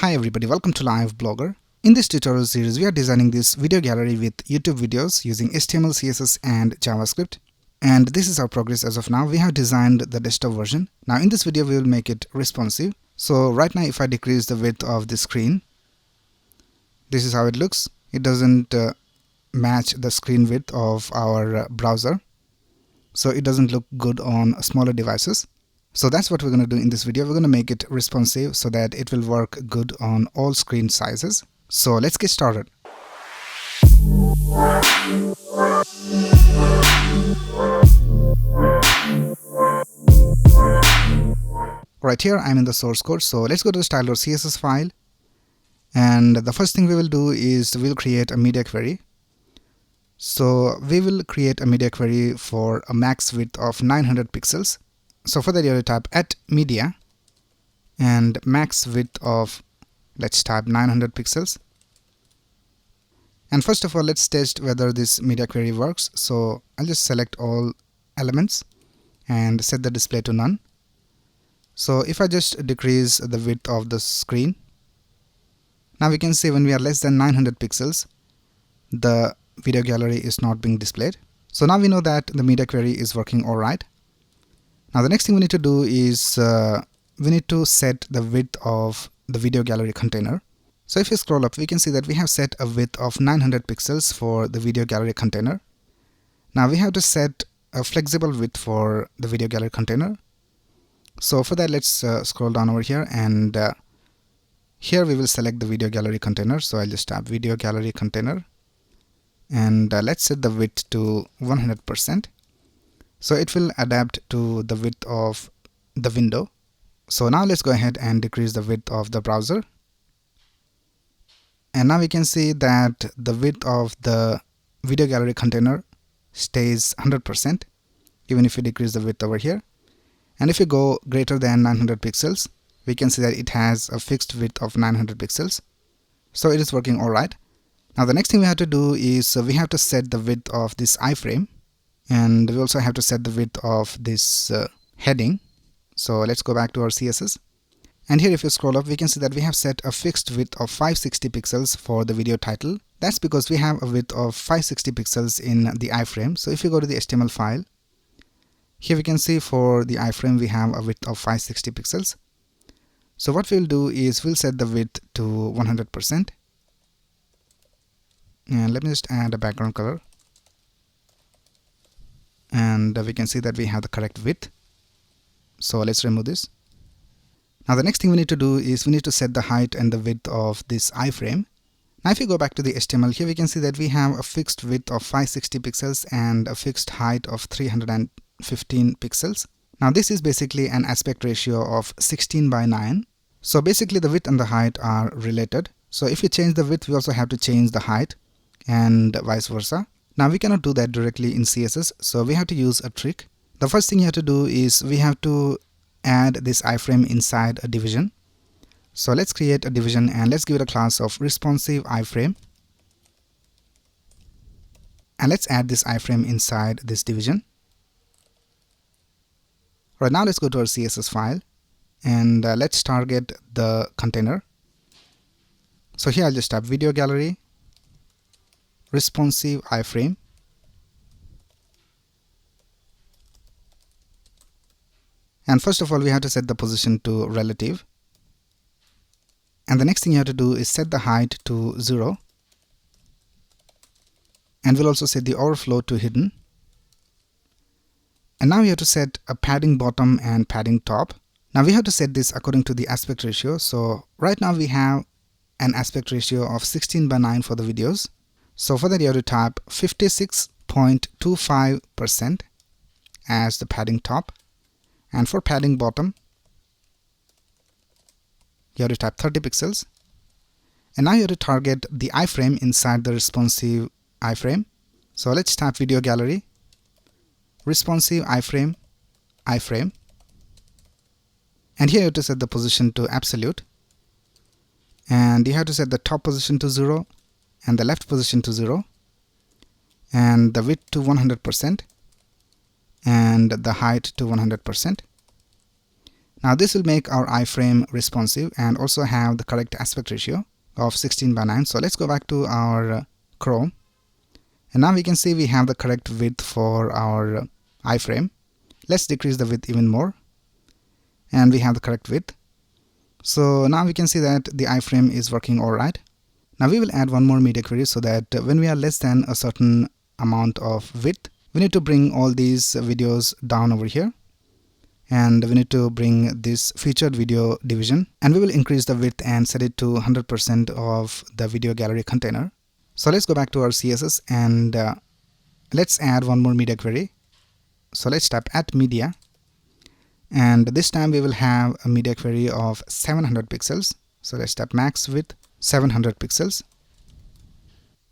Hi everybody, welcome to Live Blogger. In this tutorial series, we are designing this video gallery with YouTube videos using HTML, CSS and JavaScript. And this is our progress as of now. We have designed the desktop version. Now in this video, we will make it responsive. So right now, if I decrease the width of the screen, this is how it looks. It doesn't match the screen width of our browser. So it doesn't look good on smaller devices. So that's what we're going to do in this video. We're going to make it responsive so that it will work good on all screen sizes. So let's get started. Right here I'm in the source code. So let's go to the style.css file. And the first thing we will do is we'll create a media query. So we will create a media query for a max width of 900 pixels. So for that you have to type @media and max width of, let's type 900 pixels. And first of all, let's test whether this media query works. So I'll just select all elements and set the display to none. So if I just decrease the width of the screen, now we can see when we are less than 900 pixels, the video gallery is not being displayed. So now we know that the media query is working alright. Now the next thing we need to do is we need to set the width of the video gallery container. So if you scroll up, we can see that we have set a width of 900 pixels for the video gallery container. Now we have to set a flexible width for the video gallery container. So for that, let's scroll down over here, and here we will select the video gallery container. So I'll just tap video gallery container, and let's set the width to 100%. So it will adapt to the width of the window. So now let's go ahead and decrease the width of the browser. And now we can see that the width of the video gallery container stays 100%, even if we decrease the width over here. And if you go greater than 900 pixels, we can see that it has a fixed width of 900 pixels. So it is working alright. Now the next thing we have to do is we have to set the width of this iframe. And we also have to set the width of this heading. So let's go back to our CSS. And here if you scroll up, we can see that we have set a fixed width of 560 pixels for the video title. That's because we have a width of 560 pixels in the iframe. So if you go to the HTML file, here we can see for the iframe we have a width of 560 pixels. So what we'll do is we'll set the width to 100%. And let me just add a background color. And we can see that we have the correct width. So let's remove this. Now the next thing we need to do is we need to set the height and the width of this iframe. Now if you go back to the HTML, here we can see that we have a fixed width of 560 pixels and a fixed height of 315 pixels. Now this is basically an aspect ratio of 16:9. So basically the width and the height are related. So if you change the width, we also have to change the height, and vice versa. Now we cannot do that directly in CSS, so we have to use a trick. The first thing you have to do is we have to add this iframe inside a division. So let's create a division and let's give it a class of responsive iframe. And let's add this iframe inside this division. Right now let's go to our CSS file and let's target the container. So here I'll just type video gallery responsive iframe. And first of all, we have to set the position to relative. And the next thing you have to do is set the height to 0. And we'll also set the overflow to hidden. And now we have to set a padding bottom and padding top. Now we have to set this according to the aspect ratio. So right now we have an aspect ratio of 16:9 for the videos. So for that you have to type 56.25% as the padding top. And for padding bottom, you have to type 30 pixels. And now you have to target the iframe inside the responsive iframe. So let's type video gallery, responsive iframe, iframe. And here you have to set the position to absolute. And you have to set the top position to 0 and the left position to 0. And the width to 100%. And the height to 100%. Now this will make our iframe responsive and also have the correct aspect ratio of 16:9. So let's go back to our Chrome, and now we can see we have the correct width for our iframe. Let's decrease the width even more, and we have the correct width. So now we can see that the iframe is working alright. Now we will add one more media query so that when we are less than a certain amount of width, we need to bring all these videos down over here, and we need to bring this featured video division, and we will increase the width and set it to 100% of the video gallery container. So let's go back to our CSS and let's add one more media query. So let's type @media, and this time we will have a media query of 700 pixels. So let's type max width 700 pixels.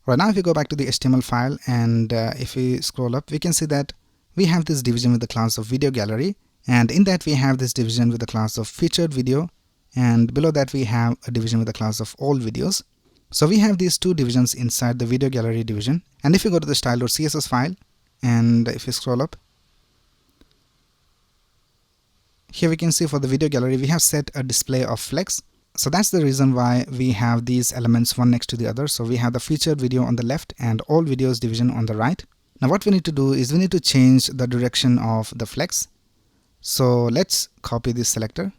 Right now if we go back to the HTML file and if we scroll up, we can see that we have this division with the class of video gallery, and in that we have this division with the class of featured video, and below that we have a division with the class of all videos. So we have these two divisions inside the video gallery division. And if you go to the style.css file and if you scroll up, here we can see for the video gallery we have set a display of flex. So that's the reason why we have these elements one next to the other. So we have the featured video on the left and all videos division on the right. Now what we need to do is we need to change the direction of the flex. So let's copy this selector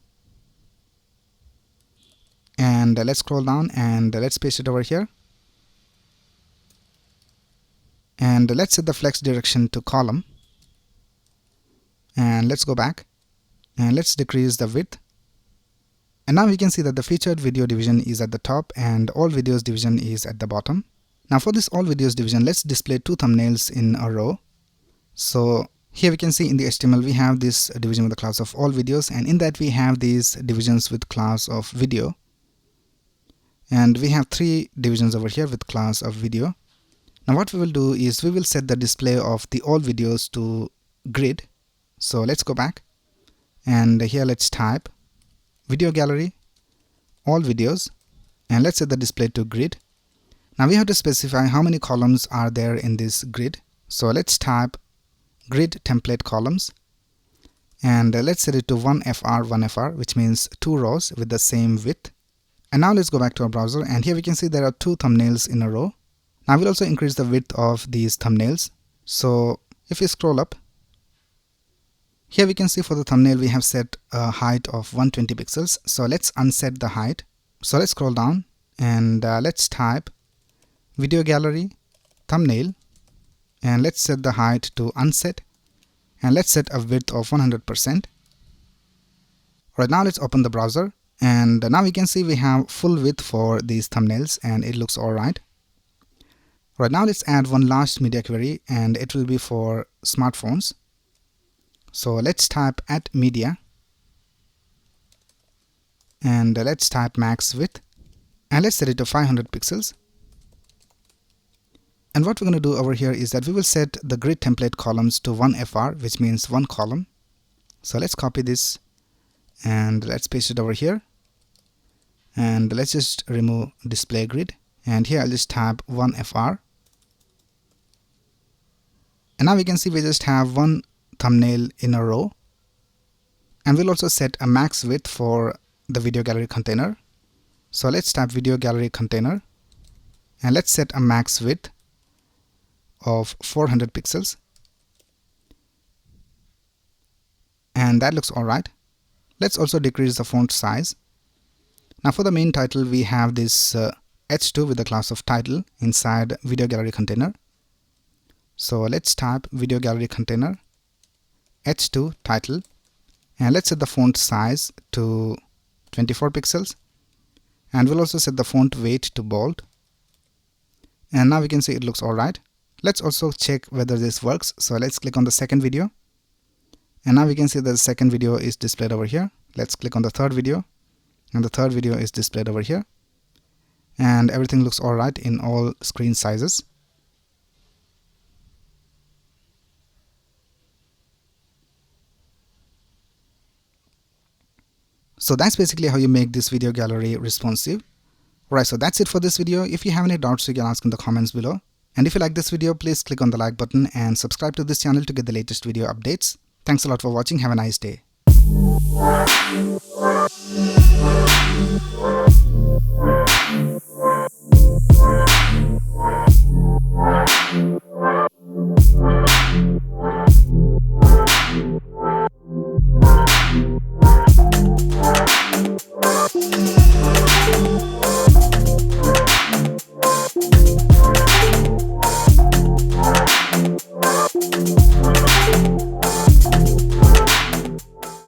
and let's scroll down and let's paste it over here, and let's set the flex direction to column, and let's go back and let's decrease the width. And now we can see that the featured video division is at the top and all videos division is at the bottom. Now for this all videos division, let's display two thumbnails in a row. So here we can see in the HTML we have this division with the class of all videos, and in that we have these divisions with class of video, and we have three divisions over here with class of video. Now what we will do is we will set the display of the all videos to grid. So let's go back and here let's type video gallery all videos and let's set the display to grid. Now we have to specify how many columns are there in this grid. So let's type grid template columns, and let's set it to 1fr, which means 2 rows with the same width. And now let's go back to our browser, and here we can see there are 2 thumbnails in a row. Now we'll also increase the width of these thumbnails. So if we scroll up, here we can see for the thumbnail we have set a height of 120 pixels. So let's unset the height. So let's scroll down and let's type video gallery thumbnail, and let's set the height to unset, and let's set a width of 100%. Right now let's open the browser, and now we can see we have full width for these thumbnails and it looks alright. Right now let's add one last media query, and it will be for smartphones. So let's type @media and let's type max width and let's set it to 500 pixels. And what we're going to do over here is that we will set the grid template columns to 1fr, which means 1 column. So let's copy this and let's paste it over here, and let's just remove display grid, and here I'll just type 1fr, and now we can see we just have one thumbnail in a row. And we'll also set a max width for the video gallery container. So let's type video gallery container and let's set a max width of 400 pixels, and that looks alright. Let's also decrease the font size. Now for the main title we have this h2 with the class of title inside video gallery container. So let's type video gallery container h2 title, and let's set the font size to 24 pixels, and we'll also set the font weight to bold, and now we can see it looks alright. Let's also check whether this works. So let's click on the second video, and now we can see that the second video is displayed over here. Let's click on the third video, and the third video is displayed over here, and everything looks alright in all screen sizes. So that's basically how you make this video gallery responsive. Right, so that's it for this video. If you have any doubts, you can ask in the comments below. And if you like this video, please click on the like button and subscribe to this channel to get the latest video updates. Thanks a lot for watching. Have a nice day.